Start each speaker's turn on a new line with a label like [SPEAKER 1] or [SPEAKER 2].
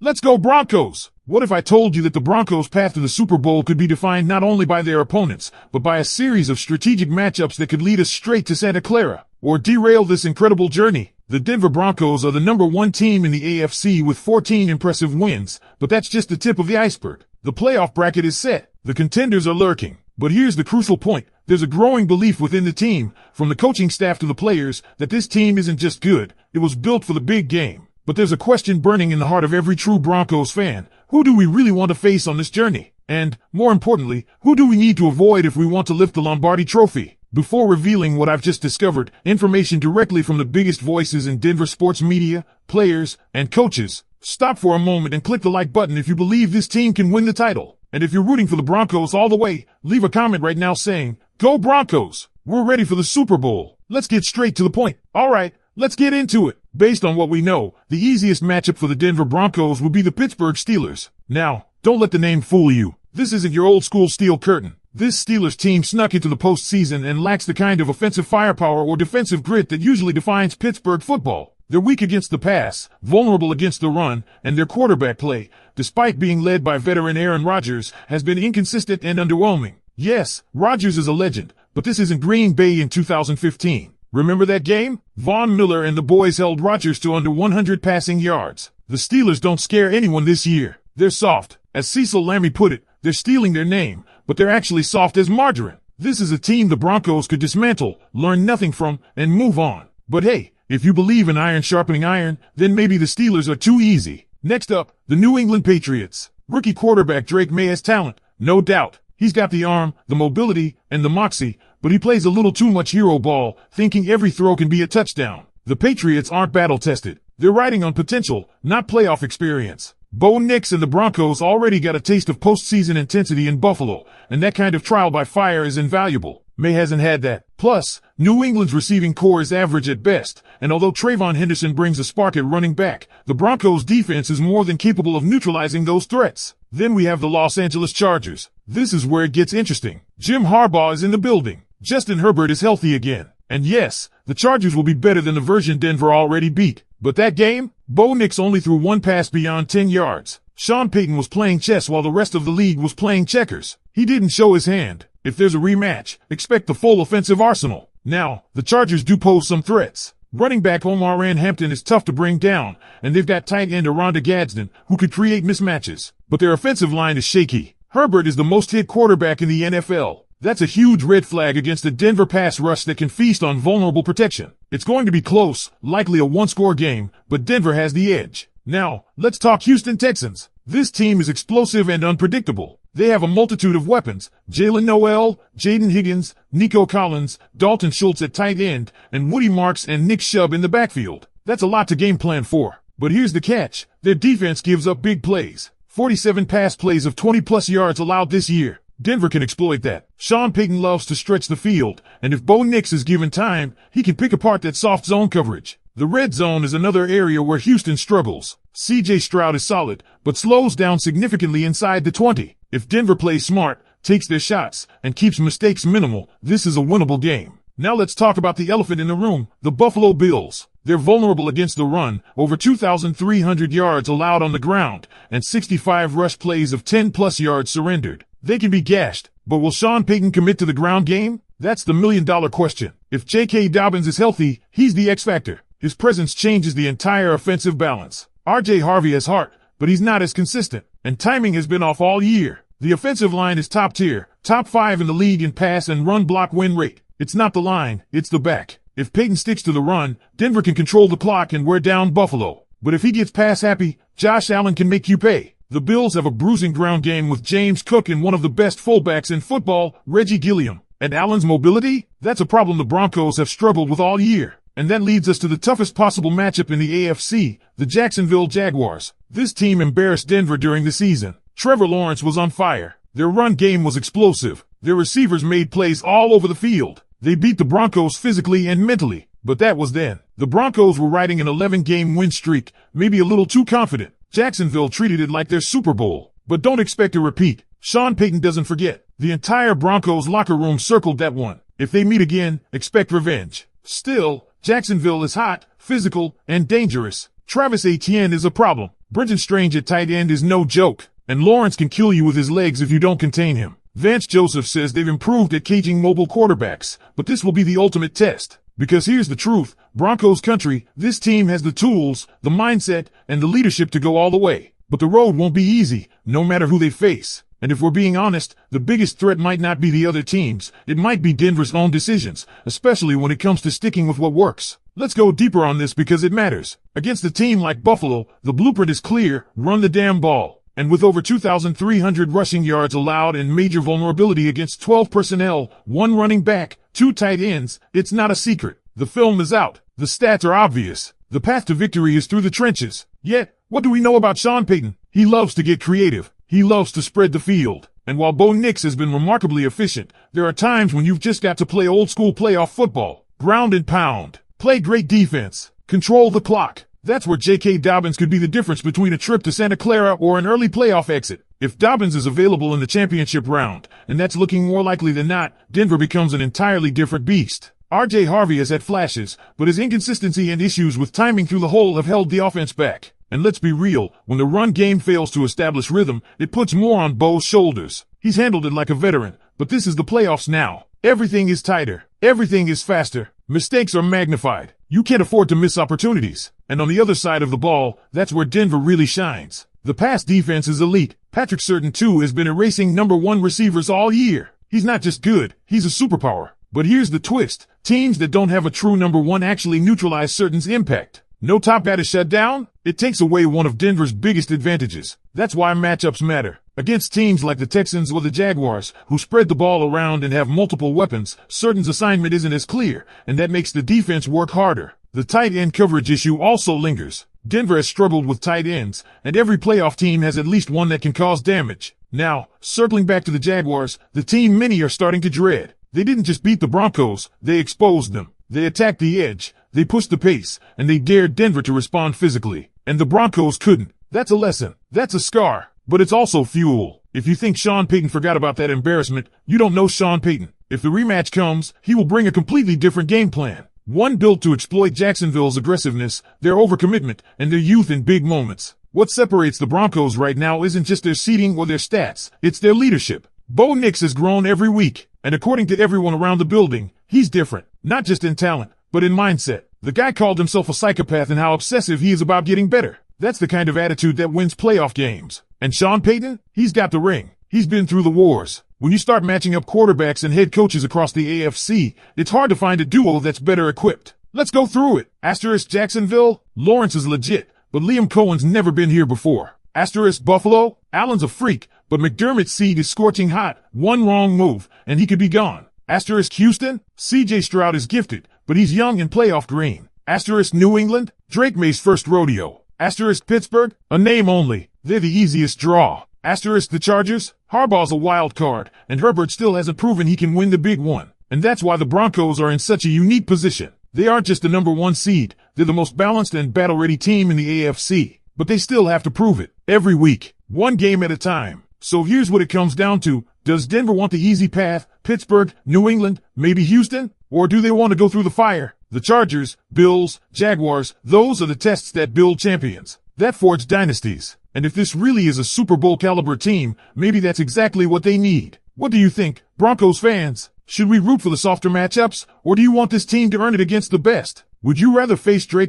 [SPEAKER 1] Let's go Broncos! What if I told you that the Broncos' path to the Super Bowl could be defined not only by their opponents, but by a series of strategic matchups that could lead us straight to Santa Clara, or derail this incredible journey? The Denver Broncos are the #1 team in the AFC with 14 impressive wins, but that's just the tip of the iceberg. The playoff bracket is set. The contenders are lurking. But here's the crucial point. There's a growing belief within the team, from the coaching staff to the players, that this team isn't just good, it was built for the big game. But there's a question burning in the heart of every true Broncos fan. Who do we really want to face on this journey? And, more importantly, who do we need to avoid if we want to lift the Lombardi Trophy? Before revealing what I've just discovered, information directly from the biggest voices in Denver sports media, players, and coaches, stop for a moment and click the like button if you believe this team can win the title. And if you're rooting for the Broncos all the way, leave a comment right now saying, "Go Broncos! We're ready for the Super Bowl." Let's get straight to the point. Alright, let's get into it. Based on what we know, the easiest matchup for the Denver Broncos will be the Pittsburgh Steelers. Now, don't let the name fool you. This isn't your old school steel curtain. This Steelers team snuck into the postseason and lacks the kind of offensive firepower or defensive grit that usually defines Pittsburgh football. They're weak against the pass, vulnerable against the run, and their quarterback play, despite being led by veteran Aaron Rodgers, has been inconsistent and underwhelming. Yes, Rodgers is a legend, but this isn't Green Bay in 2015. Remember that game? Von Miller and the boys held Rodgers to under 100 passing yards. The Steelers don't scare anyone this year. They're soft. As Cecil Lammey put it, they're stealing their name, but they're actually soft as margarine. This is a team the Broncos could dismantle, learn nothing from, and move on. But hey, if you believe in iron sharpening iron, then maybe the Steelers are too easy. Next up, the New England Patriots. Rookie quarterback Drake May has talent, no doubt. He's got the arm, the mobility, and the moxie, but he plays a little too much hero ball, thinking every throw can be a touchdown. The Patriots aren't battle-tested. They're riding on potential, not playoff experience. Bo Nix and the Broncos already got a taste of postseason intensity in Buffalo, and that kind of trial by fire is invaluable. May hasn't had that. Plus, New England's receiving core is average at best, and although Trayvon Henderson brings a spark at running back, the Broncos' defense is more than capable of neutralizing those threats. Then we have the Los Angeles Chargers. This is where it gets interesting. Jim Harbaugh is in the building. Justin Herbert is healthy again. And yes, the Chargers will be better than the version Denver already beat. But that game, Bo Nix only threw one pass beyond 10 yards. Sean Payton was playing chess while the rest of the league was playing checkers. He didn't show his hand. If there's a rematch, expect the full offensive arsenal. Now, the Chargers do pose some threats. Running back Omar Hampton is tough to bring down, and they've got tight end Aronda Gadsden, who could create mismatches. But their offensive line is shaky. Herbert is the most hit quarterback in the NFL. That's a huge red flag against a Denver pass rush that can feast on vulnerable protection. It's going to be close, likely a one-score game, but Denver has the edge. Now, let's talk Houston Texans. This team is explosive and unpredictable. They have a multitude of weapons: Jalen Noel, Jaden Higgins, Nico Collins, Dalton Schultz at tight end, and Woody Marks and Nick Chubb in the backfield. That's a lot to game plan for. But here's the catch. Their defense gives up big plays. 47 pass plays of 20-plus yards allowed this year. Denver can exploit that. Sean Payton loves to stretch the field, and if Bo Nix is given time, he can pick apart that soft zone coverage. The red zone is another area where Houston struggles. C.J. Stroud is solid, but slows down significantly inside the 20. If Denver plays smart, takes their shots, and keeps mistakes minimal, this is a winnable game. Now let's talk about the elephant in the room, the Buffalo Bills. They're vulnerable against the run, over 2,300 yards allowed on the ground, and 65 rush plays of 10-plus yards surrendered. They can be gashed, but will Sean Payton commit to the ground game? That's the million-dollar question. If J.K. Dobbins is healthy, he's the X-factor. His presence changes the entire offensive balance. R.J. Harvey has heart, but he's not as consistent, and timing has been off all year. The offensive line is top tier, top 5 in the league in pass and run block win rate. It's not the line, it's the back. If Payton sticks to the run, Denver can control the clock and wear down Buffalo. But if he gets pass happy, Josh Allen can make you pay. The Bills have a bruising ground game with James Cook and one of the best fullbacks in football, Reggie Gilliam. And Allen's mobility? That's a problem the Broncos have struggled with all year. And that leads us to the toughest possible matchup in the AFC, the Jacksonville Jaguars. This team embarrassed Denver during the season. Trevor Lawrence was on fire. Their run game was explosive. Their receivers made plays all over the field. They beat the Broncos physically and mentally. But that was then. The Broncos were riding an 11-game win streak, maybe a little too confident. Jacksonville treated it like their Super Bowl. But don't expect a repeat. Sean Payton doesn't forget. The entire Broncos locker room circled that one. If they meet again, expect revenge. Still, Jacksonville is hot, physical, and dangerous. Travis Etienne is a problem. Brenton Strange at tight end is no joke, and Lawrence can kill you with his legs if you don't contain him. Vance Joseph says they've improved at caging mobile quarterbacks, but this will be the ultimate test. Because here's the truth, Broncos country, this team has the tools, the mindset, and the leadership to go all the way. But the road won't be easy, no matter who they face. And if we're being honest, the biggest threat might not be the other teams, it might be Denver's own decisions, especially when it comes to sticking with what works. Let's go deeper on this because it matters. Against a team like Buffalo, the blueprint is clear, run the damn ball. And with over 2,300 rushing yards allowed and major vulnerability against 12 personnel, 1 running back, 2 tight ends, it's not a secret. The film is out. The stats are obvious. The path to victory is through the trenches. Yet, what do we know about Sean Payton? He loves to get creative. He loves to spread the field. And while Bo Nix has been remarkably efficient, there are times when you've just got to play old-school playoff football. Ground and pound. Play great defense. Control the clock. That's where J.K. Dobbins could be the difference between a trip to Santa Clara or an early playoff exit. If Dobbins is available in the championship round, and that's looking more likely than not, Denver becomes an entirely different beast. R.J. Harvey has had flashes, but his inconsistency and issues with timing through the hole have held the offense back. And let's be real, when the run game fails to establish rhythm, it puts more on Bo's shoulders. He's handled it like a veteran, but this is the playoffs now. Everything is tighter. Everything is faster. Mistakes are magnified. You can't afford to miss opportunities. And on the other side of the ball, that's where Denver really shines. The pass defense is elite. Patrick Surtain, too, has been erasing number 1 receivers all year. He's not just good, he's a superpower. But here's the twist. Teams that don't have a true number 1 actually neutralize Surtain's impact. No top bat is shut down? It takes away one of Denver's biggest advantages. That's why matchups matter. Against teams like the Texans or the Jaguars, who spread the ball around and have multiple weapons, Surtain's assignment isn't as clear, and that makes the defense work harder. The tight end coverage issue also lingers. Denver has struggled with tight ends, and every playoff team has at least one that can cause damage. Now, circling back to the Jaguars, the team many are starting to dread. They didn't just beat the Broncos, they exposed them. They attacked the edge, they pushed the pace, and they dared Denver to respond physically. And the Broncos couldn't. That's a lesson. That's a scar. But it's also fuel. If you think Sean Payton forgot about that embarrassment, you don't know Sean Payton. If the rematch comes, he will bring a completely different game plan. One built to exploit Jacksonville's aggressiveness, their overcommitment, and their youth in big moments. What separates the Broncos right now isn't just their seeding or their stats, it's their leadership. Bo Nix has grown every week, and according to everyone around the building, he's different. Not just in talent, but in mindset. The guy called himself a psychopath and how obsessive he is about getting better. That's the kind of attitude that wins playoff games. And Sean Payton? He's got the ring. He's been through the wars. When you start matching up quarterbacks and head coaches across the AFC, it's hard to find a duo that's better equipped. Let's go through it. Asterisk Jacksonville, Lawrence is legit, but Liam Cohen's never been here before. Asterisk Buffalo, Allen's a freak, but McDermott's seed is scorching hot. One wrong move, and he could be gone. Asterisk Houston, C.J. Stroud is gifted, but he's young and playoff green. Asterisk New England, Drake May's first rodeo. Asterisk Pittsburgh, a name only. They're the easiest draw. Asterisk the Chargers, Harbaugh's a wild card, and Herbert still hasn't proven he can win the big one. And that's why the Broncos are in such a unique position. They aren't just the number 1 seed, they're the most balanced and battle-ready team in the AFC. But they still have to prove it, every week, one game at a time. So here's what it comes down to. Does Denver want the easy path, Pittsburgh, New England, maybe Houston? Or do they want to go through the fire? The Chargers, Bills, Jaguars, those are the tests that build champions. That forge dynasties. And if this really is a Super Bowl caliber team, maybe that's exactly what they need. What do you think, Broncos fans? Should we root for the softer matchups, or do you want this team to earn it against the best? Would you rather face Drake